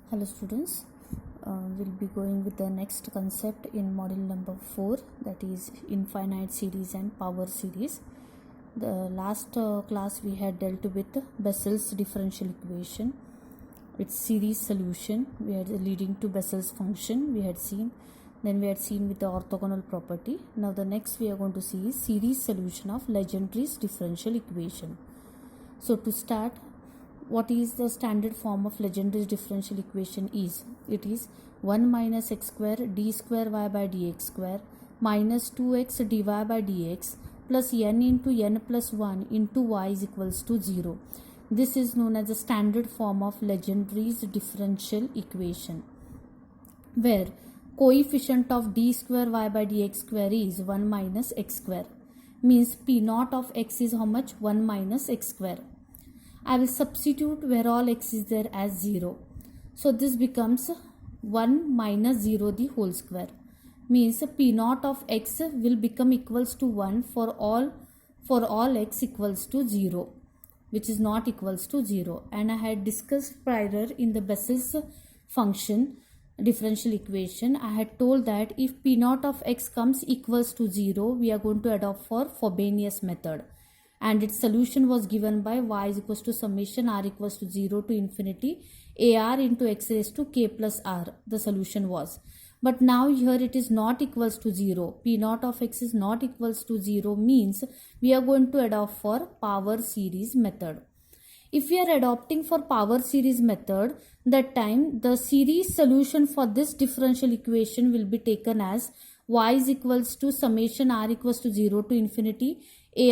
Hello students, we'll be going with the next concept in module number 4, that is infinite series and power series. The last class we had dealt with Bessel's differential equation, its series solution. We had leading to Bessel's function we had seen. Then we had seen with the orthogonal property. Now the next we are going to see is series solution of Legendre's differential equation. So to start, what is the standard form of Legendre's differential equation is? It is 1 minus x square d square y by dx square minus 2x dy by dx plus n into n plus 1 into y is equals to 0. This is known as the standard form of Legendre's differential equation, where coefficient of d square y by dx square is 1 minus x square. Means p naught of x is how much? 1 minus x square. I will substitute where all x is there as 0. So this becomes 1 minus 0 the whole square. Means p naught of x will become equals to 1 for all x equals to 0, which is not equals to 0. And I had discussed prior in the Bessel's function differential equation, I had told that if p naught of x comes equals to 0, we are going to adopt for Frobenius method. And its solution was given by y is equals to summation r equals to 0 to infinity ar into x raised to k plus r. The solution was. But now here it is not equals to 0. P naught of x is not equals to 0 means we are going to adopt for power series method. If we are adopting for power series method, that time the series solution for this differential equation will be taken as y is equals to summation r equals to 0 to infinity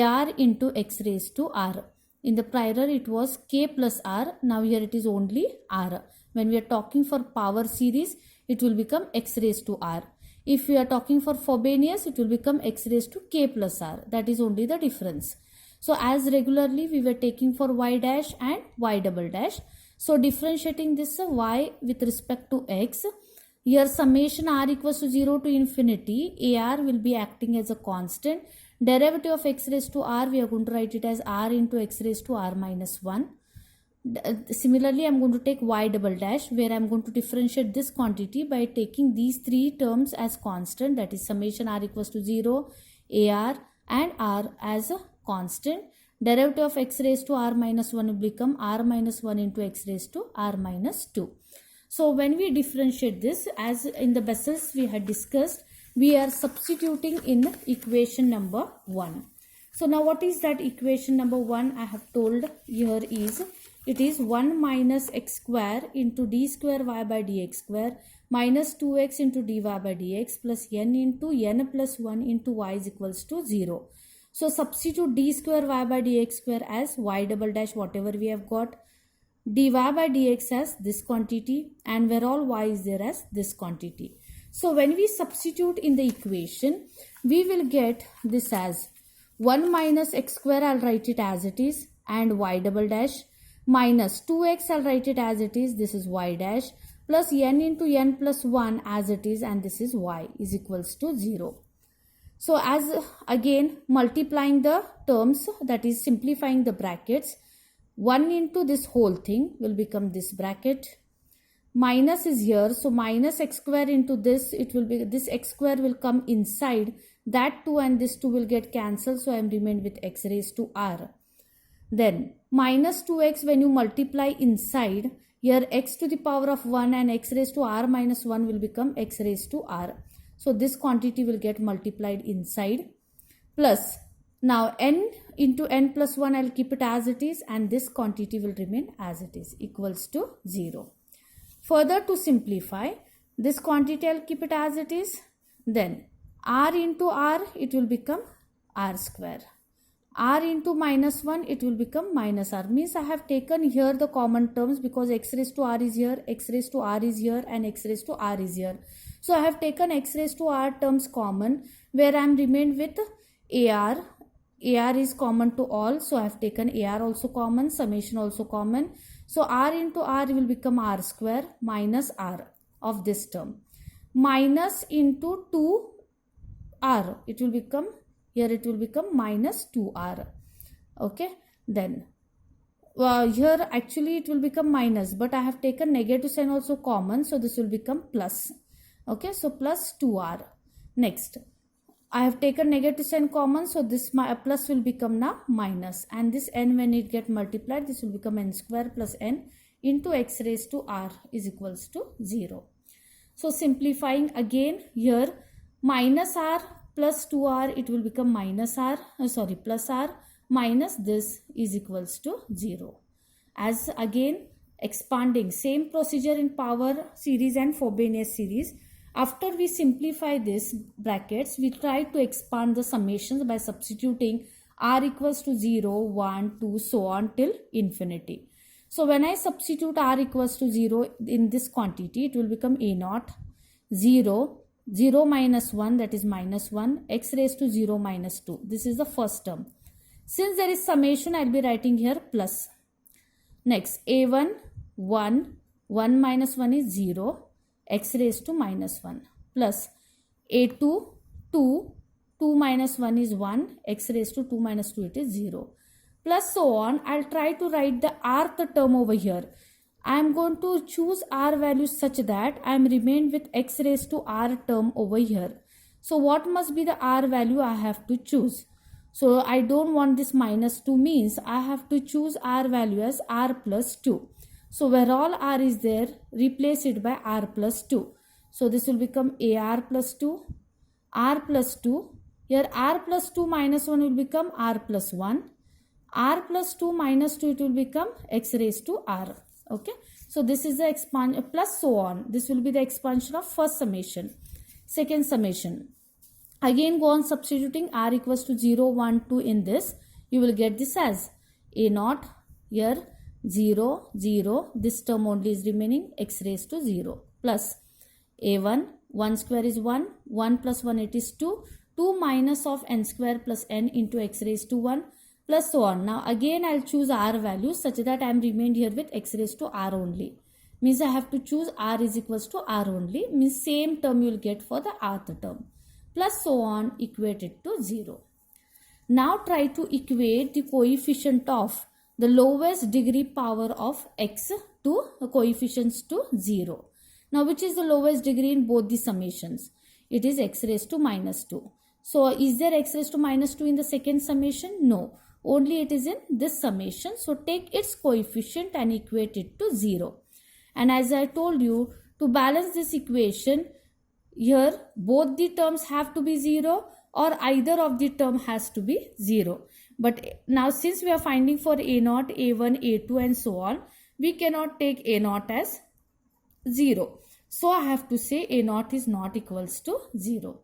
ar into x raised to r. In the prior it was k plus r, now here it is only r. When we are talking for power series, it will become x raised to r. If we are talking for Frobenius, it will become x raised to k plus r. That is only the difference. So as regularly we were taking for y dash and y double dash. So differentiating this y with respect to x, here summation r equals to 0 to infinity ar will be acting as a constant. Derivative of x raised to r, we are going to write it as r into x raised to r minus 1. Similarly, I am going to take y double dash, where I am going to differentiate this quantity by taking these three terms as constant, that is summation r equals to 0, ar and r as a constant. Derivative of x raised to r minus 1 will become r minus 1 into x raised to r minus 2. So when we differentiate this, as in the Bessel's we had discussed, we are substituting in equation number 1. So now what is that equation number 1? I have told here is, it is 1 minus x square into d square y by dx square minus 2x into dy by dx plus n into n plus 1 into y is equals to 0. So substitute d square y by dx square as y double dash whatever we have got, dy by dx as this quantity, and where all y is there as this quantity. So when we substitute in the equation, we will get this as 1 minus x square, I'll write it as it is, and y double dash, minus 2x, I'll write it as it is, this is y dash, plus n into n plus 1 as it is, and this is y is equals to 0. So as again multiplying the terms, that is simplifying the brackets, 1 into this whole thing will become this bracket, minus is here, so minus x square into this, it will be, this x square will come inside, that 2 and this 2 will get cancelled, so I am remained with x raised to r. Then minus 2x, when you multiply inside, here x to the power of 1 and x raised to r minus 1 will become x raised to r. So this quantity will get multiplied inside, plus now n into n plus 1, I will keep it as it is, and this quantity will remain as it is, equals to 0. Further to simplify, this quantity I will keep it as it is, then r into r, it will become r square. R into minus 1, it will become minus r. Means I have taken here the common terms, because x raised to r is here, x raised to r is here, and x raised to r is here. So I have taken x raised to r terms common, where I am remained with ar. ar is common to all, so I have taken ar also common, summation also common. So r into r will become r square minus r of this term, minus into 2r, it will become, here it will become minus 2r. Okay, then here actually it will become minus, but I have taken negative sign also common, so this will become plus. Okay, so plus 2r. Next, I have taken negative sign common, so this plus will become now minus, and this n, when it get multiplied, this will become n square plus n into x raised to r is equals to 0. So simplifying again, here minus r plus 2r, it will become minus r, plus r, minus this is equals to 0. As again expanding, same procedure in power series and Frobenius series. After we simplify this brackets, we try to expand the summations by substituting r equals to 0, 1, 2, so on till infinity. So when I substitute r equals to 0 in this quantity, it will become a naught 0, 0 minus 1, that is minus 1, x raised to 0 minus 2. This is the first term. Since there is summation, I will be writing here plus. Next, a1, 1, 1 minus 1 is 0, x raised to minus 1, plus a2, 2, 2 minus 1 is 1, x raised to 2 minus 2, it is 0. Plus so on. I'll try to write the rth term over here. I am going to choose r values such that I am remained with x raised to r term over here. So what must be the r value I have to choose? So I don't want this minus 2, means I have to choose r value as r plus 2. So where all r is there, replace it by r plus 2. So this will become ar plus 2, r plus 2. Here r plus 2 minus 1 will become r plus 1. R plus 2 minus 2, it will become x raised to r. Okay. So this is the expansion, plus so on. This will be the expansion of first summation. Second summation. Again go on substituting r equals to 0, 1, 2 in this. You will get this as a naught, here 0, 0. This term only is remaining, x raised to 0, plus a1, 1 square is 1, 1 plus 1 it is 2, 2 minus of n square plus n into x raised to 1, plus so on. Now again I'll choose r values such that I am remained here with x raised to r only. Means I have to choose r is equals to r only. Means same term you will get for the rth term. Plus so on, equate it to 0. Now try to equate the coefficient of the lowest degree power of x to the coefficients to 0. Now which is the lowest degree in both the summations? It is x raised to minus 2. So is there x raised to minus 2 in the second summation? No. Only it is in this summation. So take its coefficient and equate it to 0. And as I told you, to balance this equation, here both the terms have to be 0 or either of the term has to be 0. But now since we are finding for a naught, a1, a2 and so on, we cannot take a naught as 0. So I have to say a naught is not equals to 0.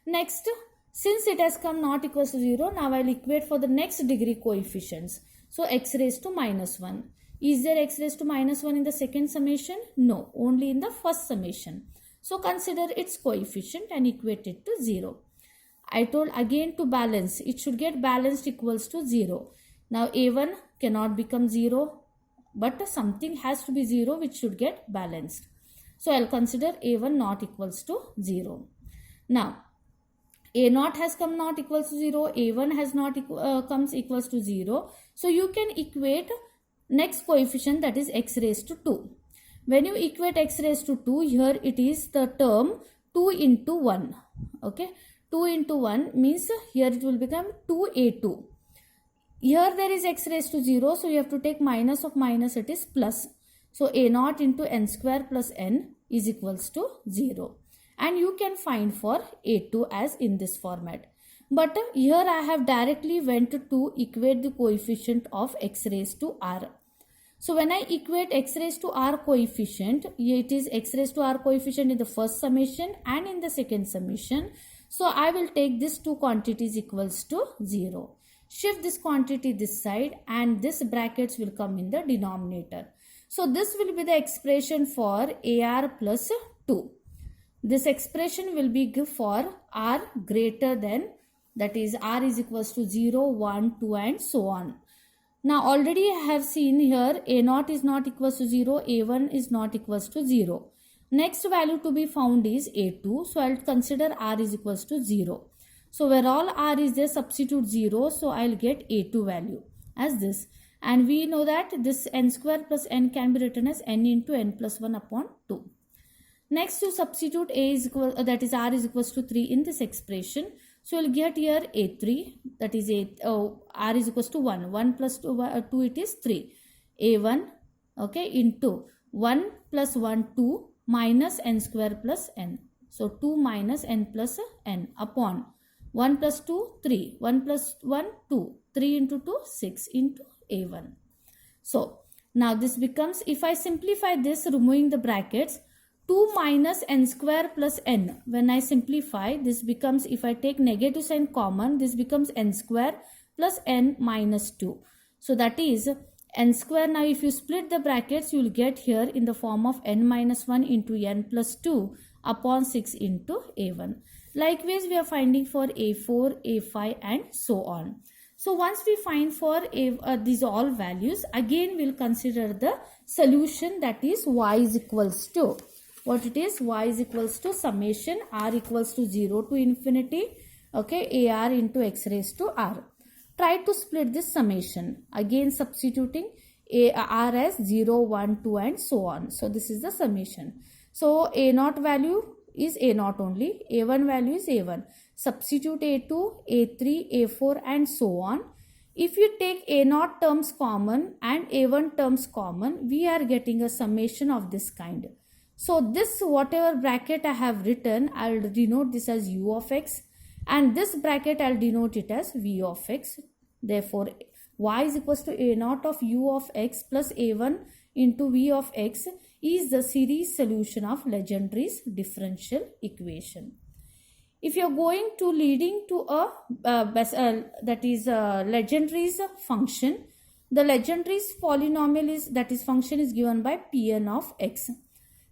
Next, since it has come not equals to 0, now I will equate for the next degree coefficients. So x raised to minus 1. Is there x raised to minus 1 in the second summation? No, only in the first summation. So consider its coefficient and equate it to 0. I told again to balance, it should get balanced equals to 0. Now a1 cannot become 0, but something has to be 0 which should get balanced. So I will consider a1 not equals to 0. Now a naught has come not equals to 0, a1 has not comes equals to 0. So you can equate next coefficient, that is x raised to 2. When you equate x raised to 2, here it is the term 2 into 1. Okay, 2 into 1 means here it will become 2a2. Here there is x raised to 0, so you have to take minus of minus, it is plus. So a naught into n square plus n is equals to 0. And you can find for a2 as in this format. But here I have directly went to equate the coefficient of x raised to r. So when I equate x raised to r coefficient, it is x raised to r coefficient in the first summation and in the second summation. So I will take these two quantities equals to 0. Shift this quantity this side and this brackets will come in the denominator. So this will be the expression for ar plus 2. This expression will be for r greater than, that is r is equals to 0, 1, 2 and so on. Now already I have seen here a naught is not equals to 0, a1 is not equals to 0. Next value to be found is a2. So I will consider r is equals to 0. So where all r is there, substitute 0. So I will get a2 value as this. and we know that this n square plus n can be written as n into n plus 1 upon 2. Next, you substitute a is equal, that is r is equals to 3 in this expression. So you'll get here a3, that is r is equals to 1. 1 plus 2 it is 3. a1, okay, into 1 plus 1 2 minus n square plus n. So 2 minus n plus n upon 1 plus 2 3. 1 plus 1 2. 3 into 2 6 into a1. So now this becomes, if I simplify this removing the brackets, 2 minus n square plus n. When I simplify, this becomes, if I take negative sign common, this becomes n square plus n minus 2. So that is n square. Now if you split the brackets, you will get here in the form of n minus 1 into n plus 2 upon 6 into a1. Likewise, we are finding for a4, a5 and so on. So once we find for these all values, again we'll consider the solution, that is y is equals to, what it is, y is equals to summation r equals to 0 to infinity, okay, ar into x raised to r. Try to split this summation, again substituting r as 0, 1, 2 and so on. So this is the summation. So a naught value is a naught only, a1 value is a1. Substitute a2, a3, a4 and so on. If you take a naught terms common and a1 terms common, we are getting a summation of this kind. So this whatever bracket I have written, I'll denote this as u of x, and this bracket I'll denote it as v of x. Therefore y is equals to a naught of u of x plus a1 into v of x is the series solution of Legendre's differential equation. If you are going to leading to a that is Legendre's function, the Legendre's polynomial is, that is function is given by Pn of x.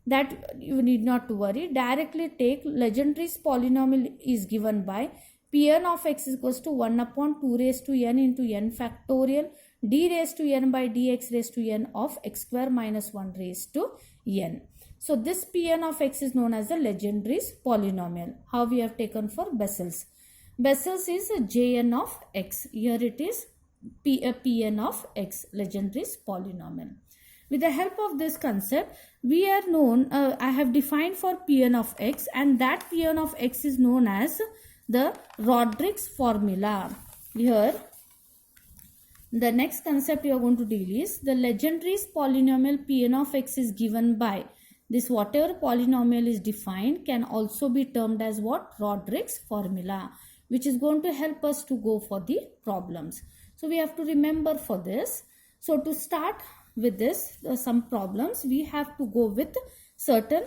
That you need not to worry. Directly take Legendre's polynomial is given by Pn of x is equals to 1 upon 2 raised to n into n factorial d raised to n by dx raised to n of x square minus 1 raised to n. So this Pn of x is known as the Legendre's polynomial. How we have taken for Bessel's. Bessel's is Jn of x. Here it is Pn of x, Legendre's polynomial. With the help of this concept, we are known, I have defined for Pn of x, and that Pn of x is known as the Rodrigues formula. Here, the next concept we are going to deal is the Legendre's polynomial Pn of x is given by this, whatever polynomial is defined can also be termed as what? Rodrigues formula, which is going to help us to go for the problems. So we have to remember for this. So to start with this, some problems, we have to go with certain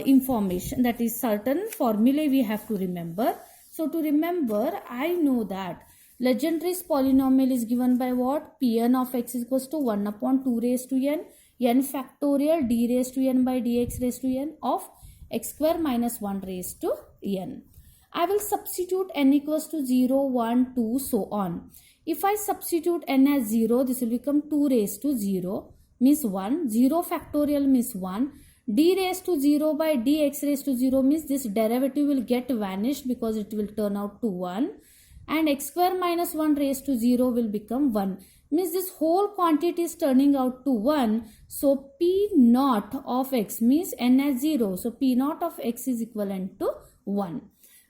information, that is certain formulae we have to remember. So to remember, I know that Legendre's polynomial is given by what? Pn of x is equals to 1 upon 2 raised to n, n factorial d raised to n by dx raised to n of x square minus 1 raised to n. I will substitute n equals to 0, 1, 2, so on. If I substitute n as 0, this will become 2 raised to 0 means 1, 0 factorial means 1, d raised to 0 by dx raised to 0 means this derivative will get vanished because it will turn out to 1, and x square minus 1 raised to 0 will become 1, means this whole quantity is turning out to 1. So p naught of x means n as 0, so p naught of x is equivalent to 1.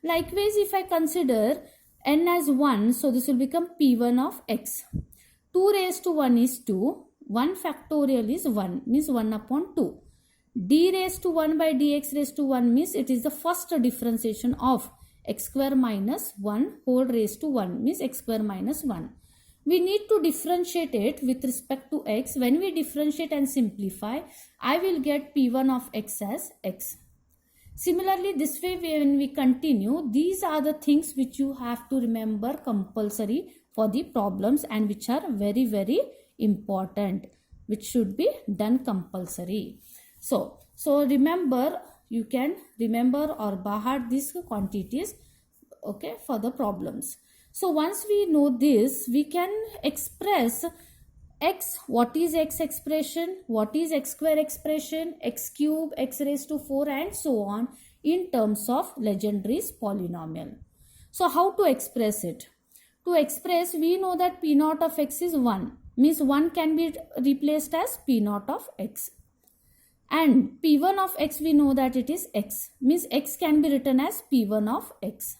Likewise, if I consider n as 1, so this will become p1 of x. 2 raised to 1 is 2, 1 factorial is 1 means 1 upon 2. d raised to 1 by dx raised to 1 means it is the first differentiation of x square minus 1 whole raised to 1 means x square minus 1. We need to differentiate it with respect to x. When we differentiate and simplify, I will get p1 of x as x. Similarly, this way when we continue, these are the things which you have to remember compulsory for the problems and which are very, very important, which should be done compulsory. So remember, you can remember or by heart these quantities, okay, for the problems. So once we know this, we can express x, what is x expression, what is x square expression, x cube, x raised to 4 and so on in terms of Legendre's polynomial. So how to express it? To express, we know that p naught of x is 1. means 1 can be replaced as P naught of x. And P1 of x, we know that it is x, means x can be written as P1 of x.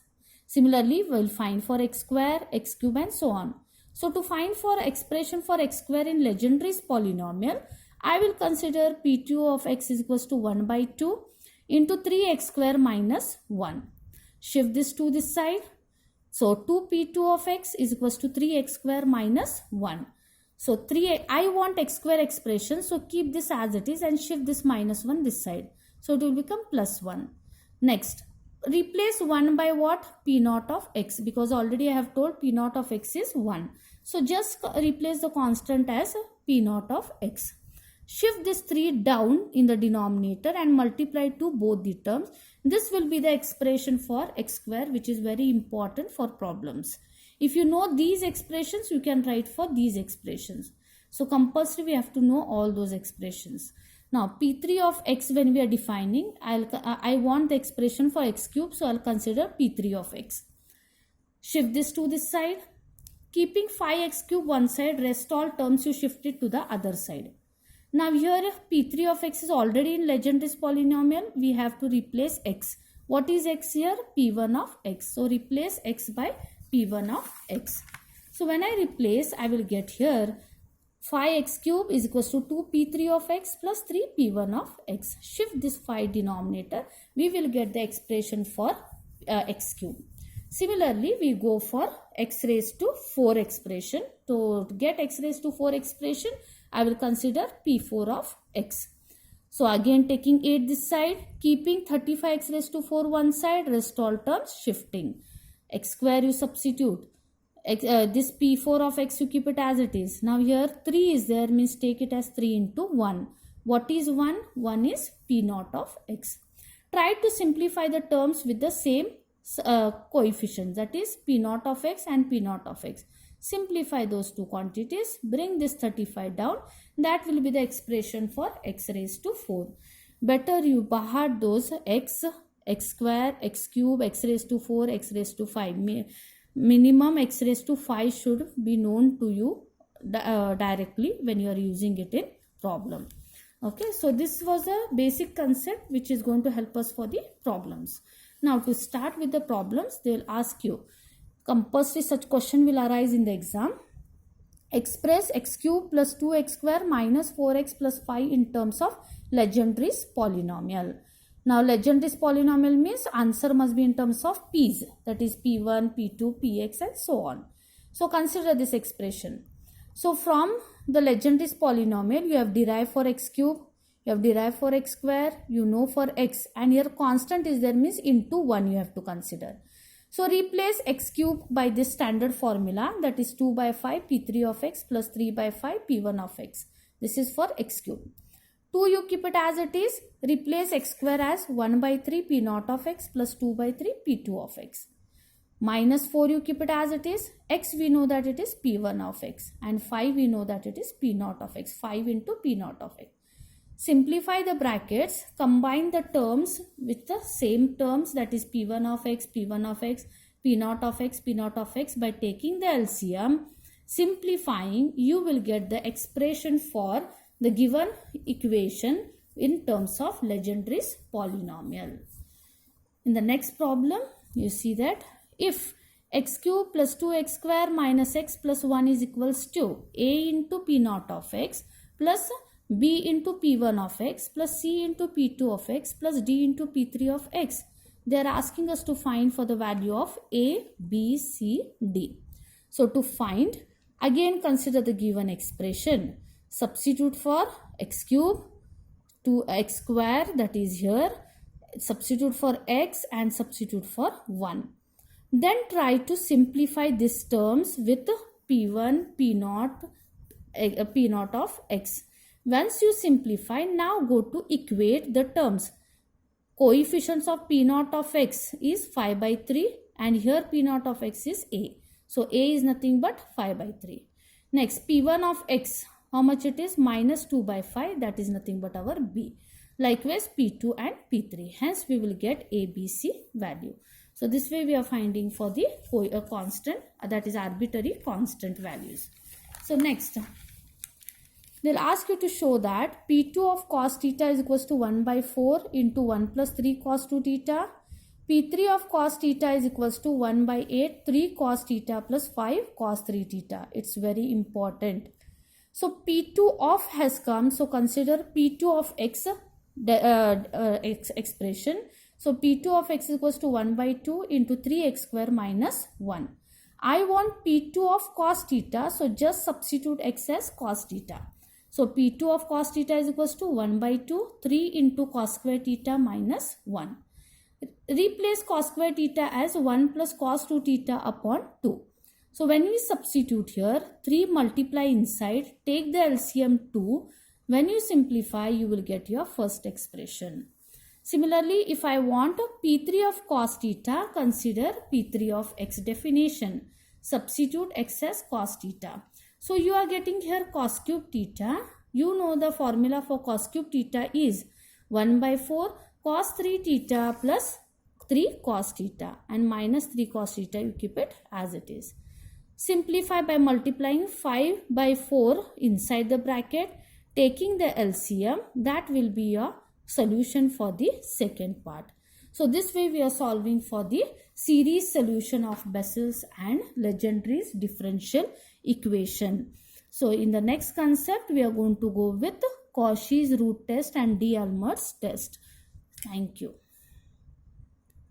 Similarly, we will find for x square, x cube and so on. So to find for expression for x square in Legendre's polynomial, I will consider P2 of x is equals to 1 by 2 into 3x square minus 1. Shift this to this side. So 2P2 of x is equals to 3x square minus 1. So 3, I want x square expression, so keep this as it is and shift this minus 1 this side. So it will become plus 1. Next, replace 1 by what? P naught of x, because already I have told P naught of x is 1. So just replace the constant as P naught of x. Shift this 3 down in the denominator and multiply to both the terms. This will be the expression for x square, which is very important for problems. If you know these expressions, you can write for these expressions. So compulsory we have to know all those expressions. Now P3 of x, when we are defining, I want the expression for x cube, so I'll consider P3 of x. Shift this to this side. Keeping 5x cube one side, rest all terms you shift it to the other side. Now here P3 of x is already in Legendre's polynomial. We have to replace x. What is x here? P1 of x. So replace x by P1 of x. So when I replace, I will get here 5x cube is equals to 2P3 of x plus 3P1 of x. Shift this 5 denominator. We will get the expression for x cube. Similarly, we go for x raised to 4 expression. To get x raised to 4 expression, I will consider P4 of x. So again taking 8 this side, keeping 35x raised to 4 one side, rest all terms shifting. X square you substitute. This P4 of x you keep it as it is. Now here 3 is there, means take it as 3 into 1. What is 1? 1 is P naught of x. Try to simplify the terms with the same coefficients, that is P naught of x and P naught of x. Simplify those two quantities, bring this 35 down. That will be the expression for x raised to 4. Better you bahar those x square, x cube, x raised to 4, x raised to 5. Minimum x raised to 5 should be known to you directly when you are using it in problem. Okay, so this was a basic concept which is going to help us for the problems. Now to start with the problems, they will ask you, compulsory such question will arise in the exam. Express x cube plus 2x square minus 4x plus 5 in terms of Legendre's polynomial. Now Legendre's polynomial means answer must be in terms of p's, that is p1, p2, px and so on. So consider this expression. So from the Legendre's polynomial, you have derived for x cube, you have derived for x square, you know for x, and here constant is there, means into 1 you have to consider. So replace x cube by this standard formula, that is 2 by 5 p3 of x plus 3 by 5 p1 of x. This is for x cube. 2 you keep it as it is. Replace x square as 1 by 3 p naught of x plus 2 by 3 p2 of x. Minus 4 you keep it as it is. X we know that it is p1 of x, and 5 we know that it is p naught of x. 5 into p naught of x. Simplify the brackets, combine the terms with the same terms, that is p1 of x, p1 of x, p naught of x, p naught of x. By taking the LCM, simplifying, you will get the expression for the given equation in terms of Legendre's polynomial. In the next problem, you see that if x cube plus 2x square minus x plus 1 is equals to a into p naught of x plus b into p1 of x plus c into p2 of x plus d into p3 of x. They are asking us to find for the value of a, b, c, d. So to find, again consider the given expression. Substitute for x cube to x square, that is here. Substitute for x and substitute for 1. Then try to simplify these terms with p1, p naught of x. Once you simplify, now go to equate the terms. Coefficients of p naught of x is 5 by 3 and here p naught of x is a. So a is nothing but 5 by 3. Next, p1 of x, how much it is? Minus 2 by 5, that is nothing but our b. Likewise p2 and p3. Hence we will get a, b, c value. So this way we are finding for the constant, that is arbitrary constant values. So next, they'll ask you to show that P2 of cos theta is equals to 1 by 4 into 1 plus 3 cos 2 theta. P3 of cos theta is equals to 1 by 8, 3 cos theta plus 5 cos 3 theta. It's very important. So P2 of has come. So consider P2 of x, x expression. So P2 of x is equals to 1 by 2 into 3x square minus 1. I want P2 of cos theta. So just substitute x as cos theta. So P2 of cos theta is equals to 1 by 2, 3 into cos square theta minus 1. Replace cos square theta as 1 plus cos 2 theta upon 2. So when we substitute here, 3 multiply inside, take the LCM 2. When you simplify, you will get your first expression. Similarly, if I want P3 of cos theta, consider P3 of x definition. Substitute x as cos theta. So you are getting here cos cube theta. You know the formula for cos cube theta is 1 by 4 cos 3 theta plus 3 cos theta, and minus 3 cos theta, you keep it as it is. Simplify by multiplying 5 by 4 inside the bracket, taking the LCM. That will be your solution for the second part. So this way we are solving for the series solution of Bessel's and Legendre's differential equation. So in the next concept, we are going to go with Cauchy's root test and D'Alembert test. Thank you.